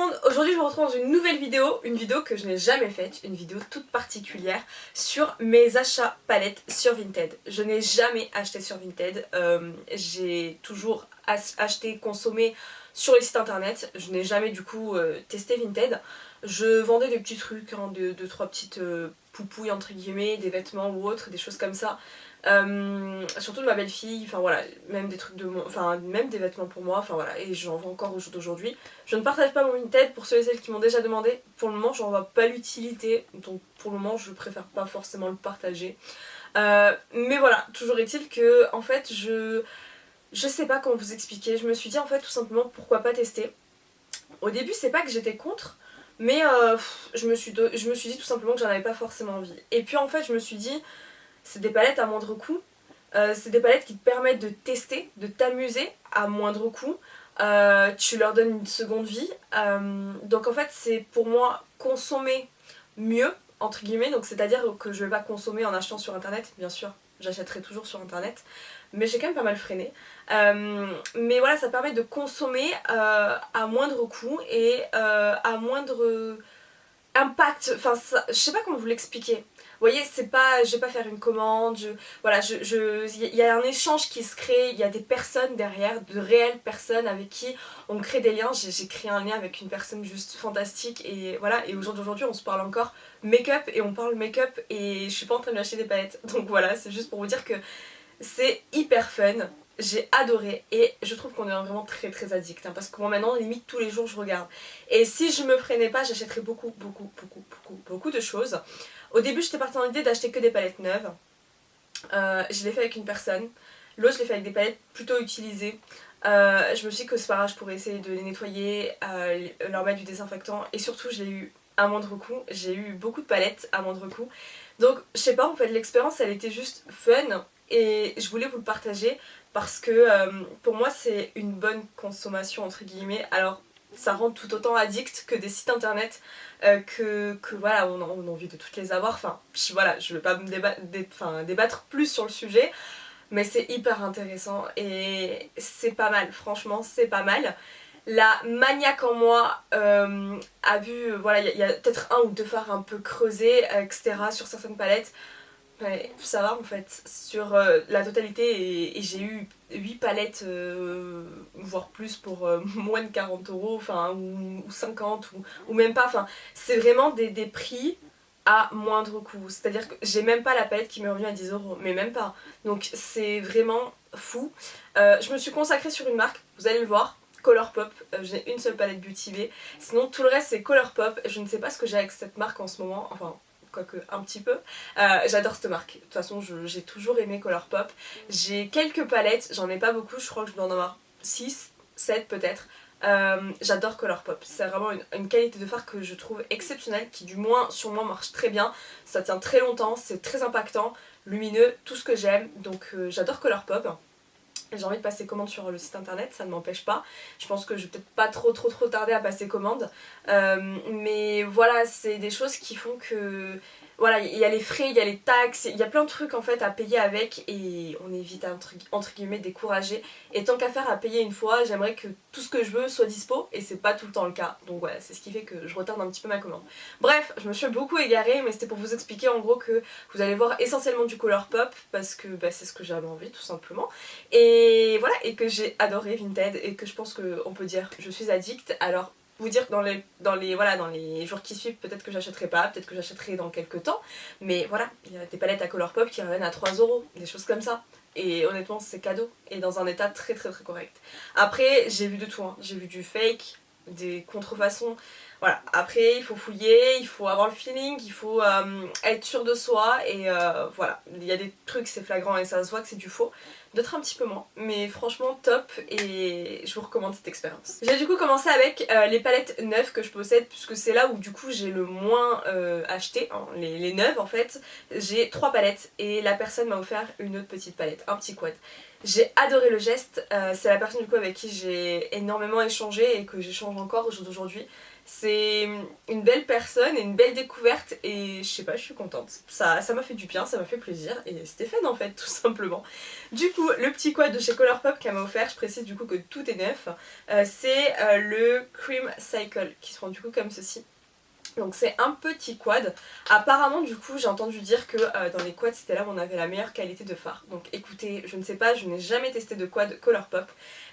le monde, aujourd'hui je vous retrouve dans une nouvelle vidéo, une vidéo que je n'ai jamais faite, une vidéo toute particulière sur mes achats palettes sur Vinted. Je n'ai jamais acheté sur Vinted, j'ai toujours acheté, consommé sur les sites internet, je n'ai jamais du coup testé Vinted. Je vendais des petits trucs, hein, deux, trois petites poupouilles entre guillemets, des vêtements ou autres, des choses comme ça. Surtout de ma belle-fille, enfin voilà, même des trucs de enfin même des vêtements pour moi, enfin voilà, et j'en vends encore au jour d'aujourd'hui. Je ne partage pas mon Vinted pour ceux et celles qui m'ont déjà demandé. Pour le moment, j'en vois pas l'utilité, donc pour le moment, je préfère pas forcément le partager. Mais voilà, toujours est-il que en fait, je sais pas comment vous expliquer. Je me suis dit en fait tout simplement pourquoi pas tester. Au début, c'est pas que j'étais contre. Mais je me suis dit tout simplement que j'en avais pas forcément envie. Et puis en fait, je me suis dit, c'est des palettes à moindre coût. C'est des palettes qui te permettent de tester, de t'amuser à moindre coût. Tu leur donnes une seconde vie. Donc en fait, c'est pour moi consommer mieux, entre guillemets. Donc c'est-à-dire que je vais pas consommer en achetant sur internet, bien sûr. J'achèterai toujours sur internet. Mais j'ai quand même pas mal freiné. Mais voilà, ça permet de consommer à moindre coût et à moindre impact. Enfin, je sais pas comment vous l'expliquer. Vous voyez, c'est pas, je vais pas faire une commande, voilà, il y a un échange qui se crée, il y a des personnes derrière, de réelles personnes avec qui on crée des liens. J'ai créé un lien avec une personne juste fantastique et voilà, et aujourd'hui on se parle encore make-up et on parle make-up et je suis pas en train de lui acheter des palettes. Donc voilà, c'est juste pour vous dire que c'est hyper fun. J'ai adoré et je trouve qu'on est vraiment très très addict hein, parce que moi maintenant limite tous les jours je regarde et si je me freinais pas j'achèterais beaucoup de choses. Au début j'étais partie dans l'idée d'acheter que des palettes neuves, je l'ai fait avec une personne, l'autre je l'ai fait avec des palettes plutôt utilisées. Je me suis dit que c'est pas grave, je pourrais essayer de les nettoyer, leur mettre du désinfectant et surtout je l'ai eu à moindre coût, j'ai eu beaucoup de palettes à moindre coût. Donc je sais pas, en fait l'expérience elle était juste fun et je voulais vous le partager parce que pour moi c'est une bonne consommation entre guillemets. Alors ça rend tout autant addict que des sites internet que voilà on a envie de toutes les avoir. Enfin voilà, je vais pas me débattre plus sur le sujet mais c'est hyper intéressant et c'est pas mal, franchement c'est pas mal. La maniaque en moi a vu, voilà, il y a peut-être un ou deux fards un peu creusés, etc. sur certaines palettes. Ouais, ça va en fait, sur la totalité et j'ai eu 8 palettes, voire plus pour moins de 40 €, enfin, ou 50 ou même pas, enfin c'est vraiment des prix à moindre coût, c'est-à-dire que j'ai même pas la palette qui m'est revenue à 10 €, mais même pas, donc c'est vraiment fou. Je me suis consacrée sur une marque, vous allez le voir, Colourpop, j'ai une seule palette Beauty Bay, sinon tout le reste c'est Colourpop, je ne sais pas ce que j'ai avec cette marque en ce moment, enfin quoique un petit peu. J'adore cette marque, de toute façon j'ai toujours aimé Colourpop. J'ai quelques palettes, j'en ai pas beaucoup, je crois que je dois en avoir 6, 7 peut-être. J'adore Colourpop, c'est vraiment une qualité de fard que je trouve exceptionnelle, qui du moins sur moi marche très bien, ça tient très longtemps, c'est très impactant, lumineux, tout ce que j'aime, donc j'adore Colourpop. J'ai envie de passer commande sur le site internet, ça ne m'empêche pas. Je pense que je vais peut-être pas trop tarder à passer commande. Mais voilà, c'est des choses qui font que... Voilà, il y a les frais, il y a les taxes, il y a plein de trucs en fait à payer avec et on est vite entre guillemets découragé. Et tant qu'à faire à payer une fois, j'aimerais que tout ce que je veux soit dispo et c'est pas tout le temps le cas. Donc voilà, c'est ce qui fait que je retarde un petit peu ma commande. Bref, je me suis beaucoup égarée mais c'était pour vous expliquer en gros que vous allez voir essentiellement du Colourpop parce que bah, c'est ce que j'avais envie tout simplement. Et voilà, et que j'ai adoré Vinted et que je pense qu'on peut dire je suis addict. Alors vous dire que dans les jours qui suivent peut-être que j'achèterai pas, peut-être que j'achèterai dans quelques temps, mais voilà, il y a des palettes à Colourpop qui reviennent à 3 €, des choses comme ça. Et honnêtement c'est cadeau et dans un état très correct. Après j'ai vu de tout, hein. J'ai vu du fake, des contrefaçons. Voilà, après il faut fouiller, il faut avoir le feeling, il faut être sûr de soi et voilà, il y a des trucs c'est flagrant et ça se voit que c'est du faux, d'autres un petit peu moins, mais franchement top et je vous recommande cette expérience. J'ai du coup commencé avec les palettes neuves que je possède puisque c'est là où du coup j'ai le moins acheté, hein, les neuves en fait. J'ai 3 palettes et la personne m'a offert une autre petite palette, un petit quad. J'ai adoré le geste, c'est la personne du coup avec qui j'ai énormément échangé et que j'échange encore au jour d'aujourd'hui. C'est une belle personne et une belle découverte et je sais pas, je suis contente. Ça m'a fait du bien, ça m'a fait plaisir et c'était fun en fait tout simplement. Du coup coup le petit quad de chez Colourpop qu'elle m'a offert, je précise du coup que tout est neuf, c'est le Cream Cycle qui se prend du coup comme ceci. Donc c'est un petit quad. Apparemment du coup j'ai entendu dire que dans les quads c'était là où on avait la meilleure qualité de fard. Donc écoutez, je ne sais pas, je n'ai jamais testé de quad Colourpop,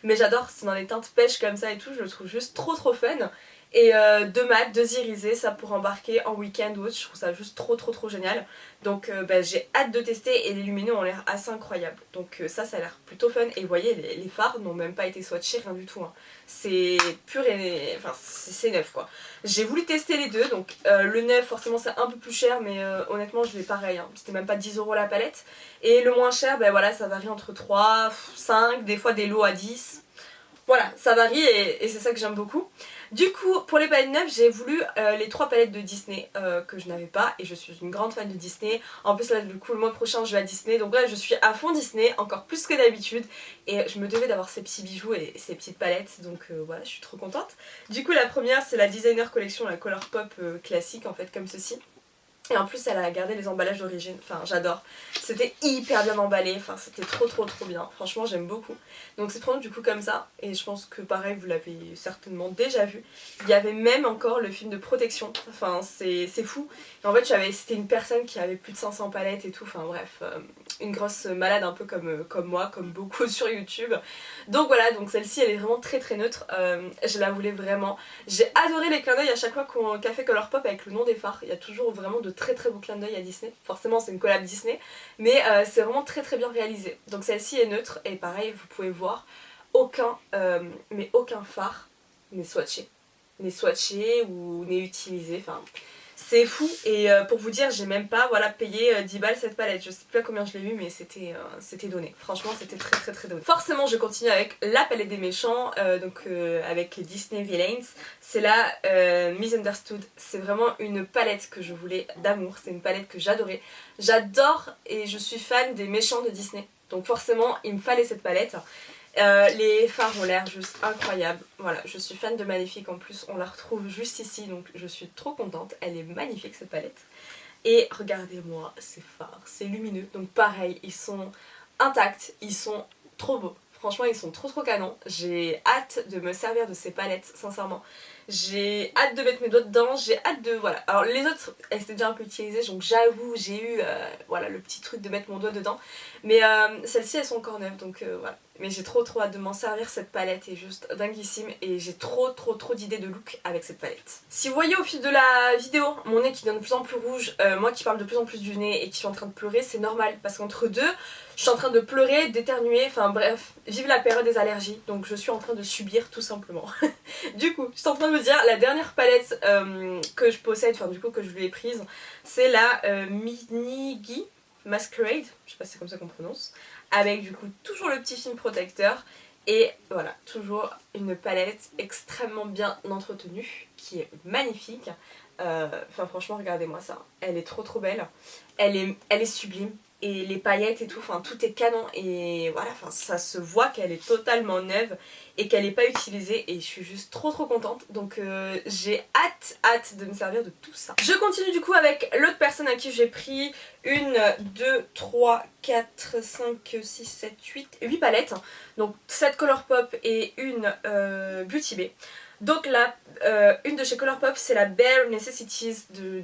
mais j'adore, c'est dans les teintes pêche comme ça et tout, je le trouve juste trop fun. Et deux mat, deux irisés, ça pour embarquer en week-end ou autre, je trouve ça juste trop génial. Donc j'ai hâte de tester et les lumineux ont l'air assez incroyables. Donc ça a l'air plutôt fun et vous voyez les fards n'ont même pas été swatchés, rien du tout. Hein. C'est pur et... enfin c'est neuf quoi. J'ai voulu tester les deux, donc le neuf forcément c'est un peu plus cher mais honnêtement je l'ai pareil, hein. C'était même pas 10 € la palette. Et le moins cher, ben voilà, ça varie entre 3, 5, des fois des lots à 10. Voilà, ça varie et c'est ça que j'aime beaucoup. Du coup, pour les palettes neuves, j'ai voulu les 3 palettes de Disney que je n'avais pas et je suis une grande fan de Disney. En plus là, du coup, le mois prochain, je vais à Disney, donc là, je suis à fond Disney, encore plus que d'habitude. Et je me devais d'avoir ces petits bijoux et ces petites palettes, donc voilà, je suis trop contente. Du coup, la première, c'est la Designer Collection, la Colourpop classique, en fait, comme ceci. Et en plus elle a gardé les emballages d'origine, enfin j'adore. C'était hyper bien emballé, enfin c'était trop bien, franchement j'aime beaucoup. Donc c'est prendre du coup comme ça, et je pense que pareil vous l'avez certainement déjà vu. Il y avait même encore le film de protection, enfin c'est fou. Et en fait c'était une personne qui avait plus de 500 palettes et tout, enfin bref, une grosse malade un peu comme moi, comme beaucoup sur YouTube. Donc voilà, donc celle-ci elle est vraiment très neutre, je la voulais vraiment. J'ai adoré les clins d'œil à chaque fois qu'a fait Colourpop avec le nom des fards, il y a toujours vraiment de très beaux clins d'œil à Disney. Forcément c'est une collab Disney, mais c'est vraiment très bien réalisé. Donc celle-ci est neutre et pareil vous pouvez voir, aucun fard n'est swatché. N'est swatché ou n'est utilisé, enfin c'est fou. Et pour vous dire j'ai même pas voilà, payé 10 balles cette palette, je sais plus à combien je l'ai eu mais c'était donné, franchement c'était très donné. Forcément je continue avec la palette des méchants, avec Disney Villains, c'est la Misunderstood, c'est vraiment une palette que je voulais d'amour, c'est une palette que j'adorais, j'adore et je suis fan des méchants de Disney, donc forcément il me fallait cette palette. Les fards ont l'air juste incroyables, voilà, je suis fan de Maléfique en plus, on la retrouve juste ici donc je suis trop contente, elle est magnifique cette palette. Et regardez-moi ces fards, c'est lumineux, donc pareil, ils sont intacts, ils sont trop beaux, franchement ils sont trop canons, j'ai hâte de me servir de ces palettes, sincèrement. J'ai hâte de mettre mes doigts dedans, j'ai hâte de... voilà. Alors les autres, elles étaient déjà un peu utilisées, donc j'avoue, j'ai eu voilà, le petit truc de mettre mon doigt dedans. Mais celles-ci, elles sont encore neuves, donc voilà. Mais j'ai trop hâte de m'en servir, cette palette est juste dinguissime et j'ai trop d'idées de look avec cette palette. Si vous voyez au fil de la vidéo mon nez qui devient de plus en plus rouge, moi qui parle de plus en plus du nez et qui suis en train de pleurer, c'est normal parce qu'entre deux, je suis en train de pleurer, d'éternuer, enfin bref, vive la période des allergies, donc je suis en train de subir tout simplement. Du coup, je suis en train de me dire, la dernière palette que je possède, enfin du coup que je lui ai prise, c'est la Minigi Masquerade, je sais pas si c'est comme ça qu'on prononce, avec du coup toujours le petit film protecteur et voilà, toujours une palette extrêmement bien entretenue qui est magnifique. Enfin franchement regardez-moi ça, elle est trop belle, elle est sublime. Et les paillettes et tout, enfin tout est canon et voilà, enfin ça se voit qu'elle est totalement neuve et qu'elle n'est pas utilisée et je suis juste trop contente, donc j'ai hâte de me servir de tout ça. Je continue du coup avec l'autre personne à qui j'ai pris 1, 2, 3, 4, 5, 6, 7, 8 palettes, donc 7 Colourpop et une Beauty Bay. Donc là, une de chez Colourpop, c'est la Bare Necessities de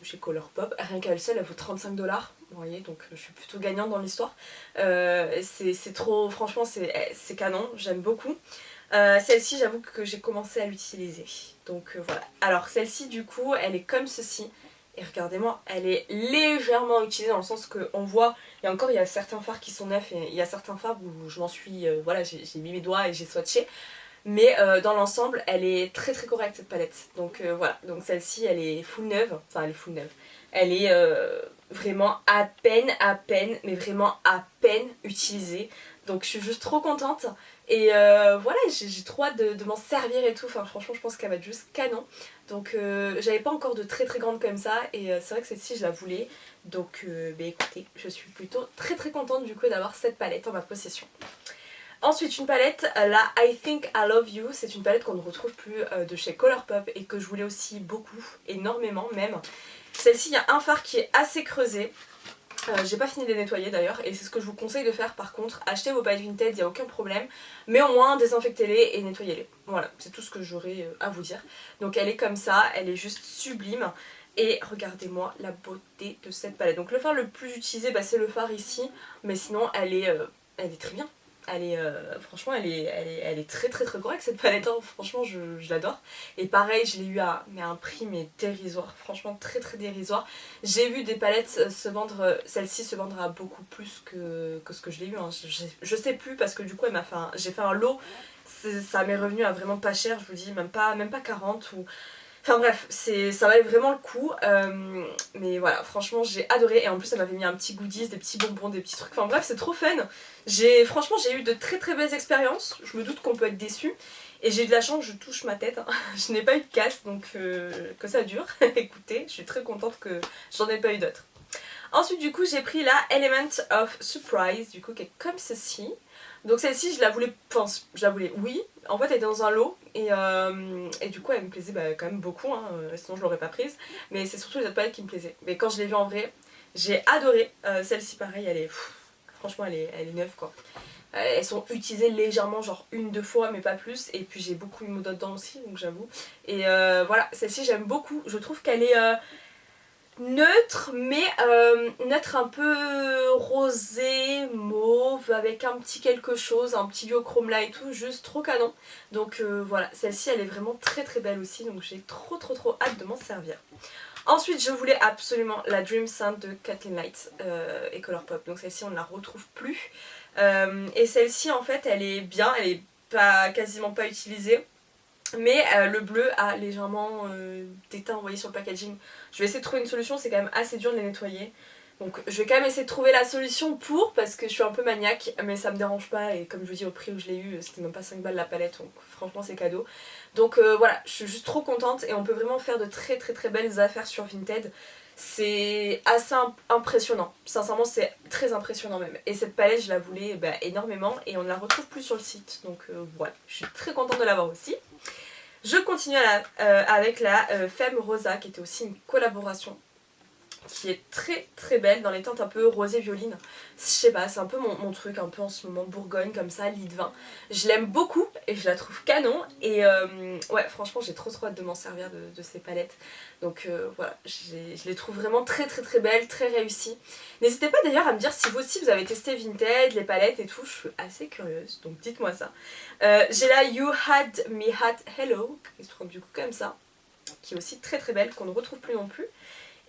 chez Colourpop. Rien qu'à elle seule, elle vaut 35 $. Vous voyez, donc je suis plutôt gagnante dans l'histoire. C'est trop, franchement, c'est canon, j'aime beaucoup. Celle-ci, j'avoue que j'ai commencé à l'utiliser. Donc voilà. Alors celle-ci, du coup, elle est comme ceci. Et regardez-moi, elle est légèrement utilisée dans le sens qu'on voit, et encore il y a certains fards qui sont neufs et il y a certains fards où je m'en suis, voilà, j'ai mis mes doigts et j'ai swatché. Mais dans l'ensemble, elle est très correcte cette palette. Donc voilà, donc celle-ci elle est full neuve, enfin elle est full neuve. Elle est vraiment à peine, mais vraiment à peine utilisée. Donc je suis juste trop contente. Et voilà, j'ai trop hâte de m'en servir et tout. Enfin franchement je pense qu'elle va être juste canon. Donc j'avais pas encore de très grande comme ça. Et c'est vrai que celle-ci je la voulais. Donc bah écoutez, je suis plutôt très contente du coup d'avoir cette palette en ma possession. Ensuite une palette, la I Think I Love You, c'est une palette qu'on ne retrouve plus de chez Colourpop et que je voulais aussi beaucoup, énormément même. Celle-ci, il y a un fard qui est assez creusé J'ai pas fini de les nettoyer d'ailleurs, et c'est ce que je vous conseille de faire par contre. Achetez vos palettes Vinted, il n'y a aucun problème, mais au moins désinfectez-les et nettoyez-les. Voilà, c'est tout ce que j'aurais à vous dire. Donc elle est comme ça, elle est juste sublime. Et regardez-moi la beauté de cette palette. Donc le fard le plus utilisé, bah, c'est le fard ici, mais sinon elle est très bien. Franchement elle est très très très correcte cette palette, hein. Franchement je l'adore. Et pareil je l'ai eu à un prix mais dérisoire, franchement très très dérisoire. J'ai vu des palettes se vendre, celle-ci se vendre à beaucoup plus que ce que je l'ai eu, hein. Je sais plus parce que du coup j'ai fait un lot, ça m'est revenu à vraiment pas cher, je vous dis même pas 40 ou... Enfin bref, ça valait vraiment le coup, mais voilà, franchement j'ai adoré, et en plus elle m'avait mis un petit goodies, des petits bonbons, des petits trucs, enfin bref c'est trop fun. Franchement j'ai eu de très très belles expériences, je me doute qu'on peut être déçu, et j'ai eu de la chance, je touche ma tête, hein. Je n'ai pas eu de casse, donc que ça dure. Écoutez, je suis très contente que j'en ai pas eu d'autres. Ensuite du coup j'ai pris la Element of Surprise, du coup qui est comme ceci. Donc celle-ci je la voulais, oui, en fait elle était dans un lot et du coup elle me plaisait quand même beaucoup, hein, sinon je l'aurais pas prise. Mais c'est surtout les autres palettes qui me plaisaient. Mais quand je l'ai vue en vrai, j'ai adoré. Celle-ci pareil, franchement elle est neuve quoi. Elles sont utilisées légèrement, genre 1-2 fois mais pas plus. Et puis j'ai beaucoup eu mot dedans aussi, donc j'avoue. Et voilà, celle-ci j'aime beaucoup. Je trouve qu'elle est... neutre, mais neutre un peu rosé, mauve, avec un petit quelque chose, un petit duochrome là et tout, juste trop canon. Donc voilà, celle-ci elle est vraiment très très belle aussi, donc j'ai trop hâte de m'en servir. Ensuite je voulais absolument la Dream Scent de Kathleen Light et Colourpop, donc celle-ci on ne la retrouve plus. Et celle-ci en fait elle est bien, elle est quasiment pas utilisée. Mais le bleu a légèrement déteint, vous voyez sur le packaging. Je vais essayer de trouver une solution, c'est quand même assez dur de les nettoyer. Donc je vais quand même essayer de trouver la solution parce que je suis un peu maniaque, mais ça me dérange pas. Et comme je vous dis, au prix où je l'ai eu, c'était même pas 5 balles la palette, donc franchement c'est cadeau. Donc voilà, je suis juste trop contente et on peut vraiment faire de très très très belles affaires sur Vinted. C'est assez impressionnant, sincèrement c'est très impressionnant même. Et cette palette je la voulais énormément et on ne la retrouve plus sur le site. Donc voilà, je suis très contente de l'avoir aussi. Je continue avec la Femme Rosa qui était aussi une collaboration qui est très très belle dans les teintes un peu rosé violine. Je sais pas, c'est un peu mon truc un peu en ce moment, Bourgogne comme ça, lit de vin. Je l'aime beaucoup et je la trouve canon et ouais franchement j'ai trop hâte de m'en servir de ces palettes. Donc voilà, je les trouve vraiment très très très belles, très réussies. N'hésitez pas d'ailleurs à me dire si vous aussi vous avez testé Vinted, les palettes et tout, je suis assez curieuse, donc dites-moi ça. J'ai la You Had Me At Hello, qui se prend du coup comme ça, qui est aussi très très belle, qu'on ne retrouve plus non plus.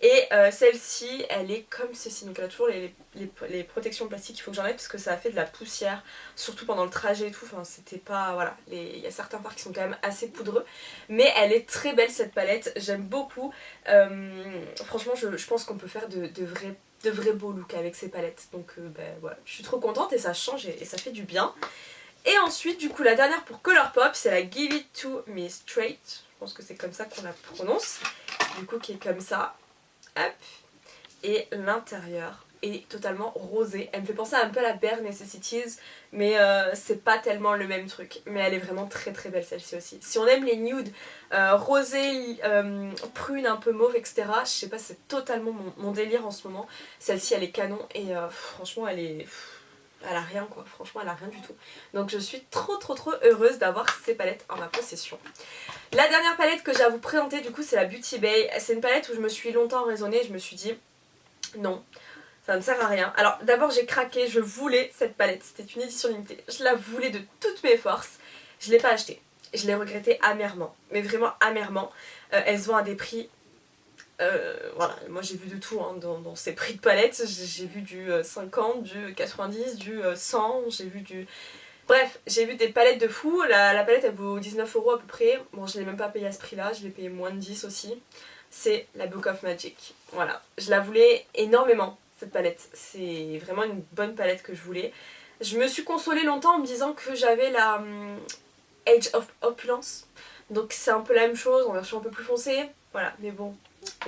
Et celle-ci, elle est comme ceci, donc elle a toujours les protections plastiques, il faut que j'enlève parce que ça a fait de la poussière, surtout pendant le trajet et tout, enfin c'était pas, voilà, il y a certains fards qui sont quand même assez poudreux, mais elle est très belle cette palette, j'aime beaucoup, franchement je pense qu'on peut faire de vrais beaux looks avec ces palettes, donc voilà, je suis trop contente et ça change et ça fait du bien. Et ensuite du coup la dernière pour Colourpop, c'est la Give It To Me Straight, je pense que c'est comme ça qu'on la prononce, du coup qui est comme ça. Hop. Et l'intérieur est totalement rosé. Elle me fait penser un peu à la Bare Necessities, mais c'est pas tellement le même truc. Mais elle est vraiment très très belle celle-ci aussi. Si on aime les nudes rosés, prunes, un peu mauve, etc. Je sais pas, c'est totalement mon délire en ce moment. Celle-ci elle est canon et franchement elle a rien quoi, franchement elle a rien du tout. Donc je suis trop heureuse d'avoir ces palettes en ma possession. La dernière palette que j'ai à vous présenter du coup c'est la Beauty Bay. C'est une palette où je me suis longtemps raisonnée, je me suis dit non, ça ne sert à rien. Alors d'abord j'ai craqué, je voulais cette palette, c'était une édition limitée, je la voulais de toutes mes forces, je ne l'ai pas achetée. Je l'ai regretté amèrement, mais vraiment amèrement. Elles se vendent à des prix... voilà, moi j'ai vu de tout hein, dans ces prix de palettes, j'ai vu du 50, du 90, du 100, j'ai vu du... Bref, j'ai vu des palettes de fou, la palette elle vaut 19 € à peu près, bon je l'ai même pas payé à ce prix là, je l'ai payé moins de 10 aussi. C'est la Book of Magic, voilà, je la voulais énormément cette palette, c'est vraiment une bonne palette que je voulais. Je me suis consolée longtemps en me disant que j'avais la Age of Opulence, donc c'est un peu la même chose en version un peu plus foncée, voilà, mais bon,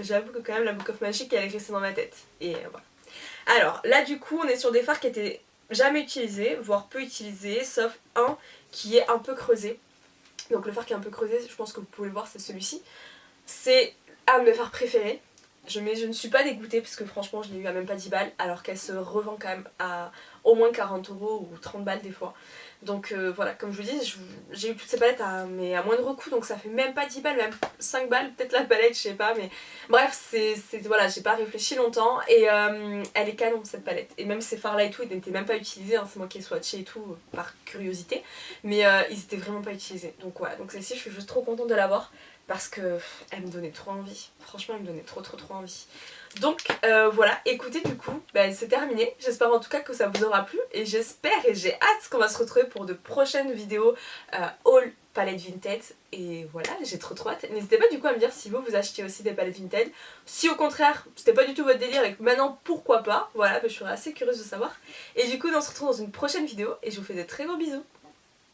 j'avoue que quand même la Book of Magic elle est restée dans ma tête, et voilà. Alors là du coup on est sur des fards qui étaient jamais utilisés, voire peu utilisés, sauf un qui est un peu creusé. Donc le fard qui est un peu creusé, je pense que vous pouvez le voir, c'est celui-ci. C'est un de mes fards préférés. je ne suis pas dégoûtée parce que franchement je l'ai eu à même pas 10 balles alors qu'elle se revend quand même à au moins 40 € ou 30 balles des fois. Donc voilà, comme je vous dis, j'ai eu toutes ces palettes mais à moindre coût, donc ça fait même pas 10 balles, même 5 balles peut-être la palette, je sais pas, mais bref, voilà, j'ai pas réfléchi longtemps et elle est canon cette palette. Et même ces fards là et tout, ils n'étaient même pas utilisés, hein, c'est moi qui ai swatché et tout par curiosité, mais ils étaient vraiment pas utilisés. Donc voilà, donc celle-ci je suis juste trop contente de l'avoir parce que elle me donnait trop envie, franchement elle me donnait trop envie. Donc voilà, écoutez, du coup c'est terminé, j'espère en tout cas que ça vous aura plu et j'espère et j'ai hâte qu'on va se retrouver pour de prochaines vidéos haul palette Vinted. Et voilà, j'ai trop hâte. N'hésitez pas du coup à me dire si vous achetiez aussi des palettes Vinted, si au contraire c'était pas du tout votre délire et que maintenant pourquoi pas, voilà, je serais assez curieuse de savoir. Et du coup on se retrouve dans une prochaine vidéo et je vous fais de très gros bisous.